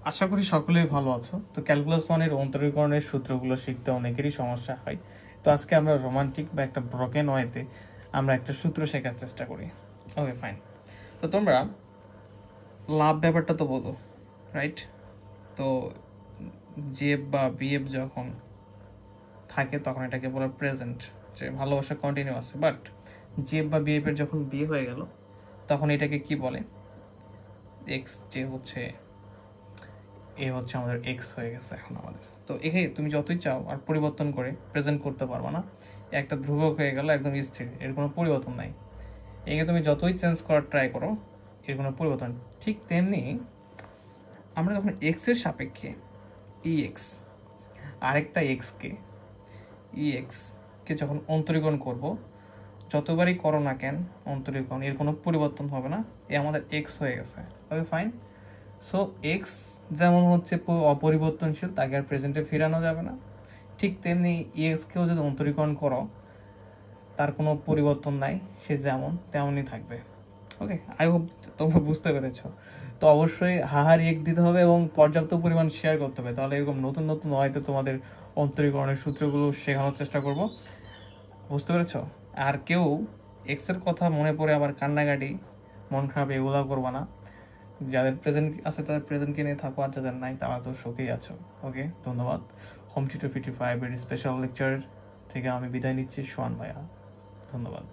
আশা করি সকলেই ভালো আছো। তো ক্যালকুলাস ওয়ানের অন্তরীকরণের সূত্রগুলো শিখতে অনেকেরই সমস্যা হয়। তো আজকে আমরা রোমান্টিক বা একটা ব্রোকেন ওয়েতে আমরা একটা সূত্র শেখার চেষ্টা করি। ওকে, ফাইন। তো তোমরা লাভ ব্যাপারটা তো বোঝো, রাইট? তো জেব বা বিএফ যখন থাকে তখন এটাকে বলে প্রেজেন্ট, যে ভালোবাসা কন্টিনিউ আছে। বাট জেব বা বিএফ এর যখন বিয়ে হয়ে গেল তখন এটাকে কি বলে? এক্স, যে হচ্ছে এ হচ্ছে আমাদের এক্স হয়ে গেছে এখন আমাদের। তো এখানে তুমি যতই চাও আর পরিবর্তন করে প্রেজেন্ট করতে পারবা না। একটা ধ্রুবক হয়ে গেল, একদম স্থির, এর কোনো পরিবর্তন নাই। একে তুমি যতই চেঞ্জ করার ট্রাই করো, এর কোনো পরিবর্তন। ঠিক তেমনি আমরা যখন এক্স এর সাপেক্ষে ই এক্স আরেকটা এক্সকে কে যখন অন্তরীকরণ করব, যতবারই করো না কেন অন্তরীকরণ, এর কোনো পরিবর্তন হবে না। এ আমাদের এক্স হয়ে গেছে। ওকে, ফাইন। সো এক্স যেমন হচ্ছে অপরিবর্তনশীল, তাকে আর প্রেজেন্টে ফেরানো যাবে না। ঠিক তেমনি এক্সকেও যদি অন্তরীকরণ করো, তার কোনো পরিবর্তন নাই, সে যেমন তেমনই থাকবে। ওকে, আই হোপ তোমরা বুঝতে পেরেছ। তো অবশ্যই হাহার এক দিতে হবে এবং পর্যাপ্ত পরিমাণ শেয়ার করতে হবে, তাহলে এরকম নতুন নতুন হয়তো তোমাদের অন্তরীকরণের সূত্রগুলো শেখানোর চেষ্টা করব। বুঝতে পেরেছ? আর কেউ এক্সের কথা মনে পড়ে আবার কান্নাকাটি, মন খারাপ, এগুলো করবা না। যাদের প্রেজেন্ট আছে তাদের প্রেজেন্টকে নিয়ে থাকো, আর যাদের নাই তারা তো শোকেই আছো। ওকে, ধন্যবাদ। হোম টিউটর 55 এর স্পেশাল লেকচার থেকে আমি বিদায় নিচ্ছি, সোহান ভাইয়া। ধন্যবাদ।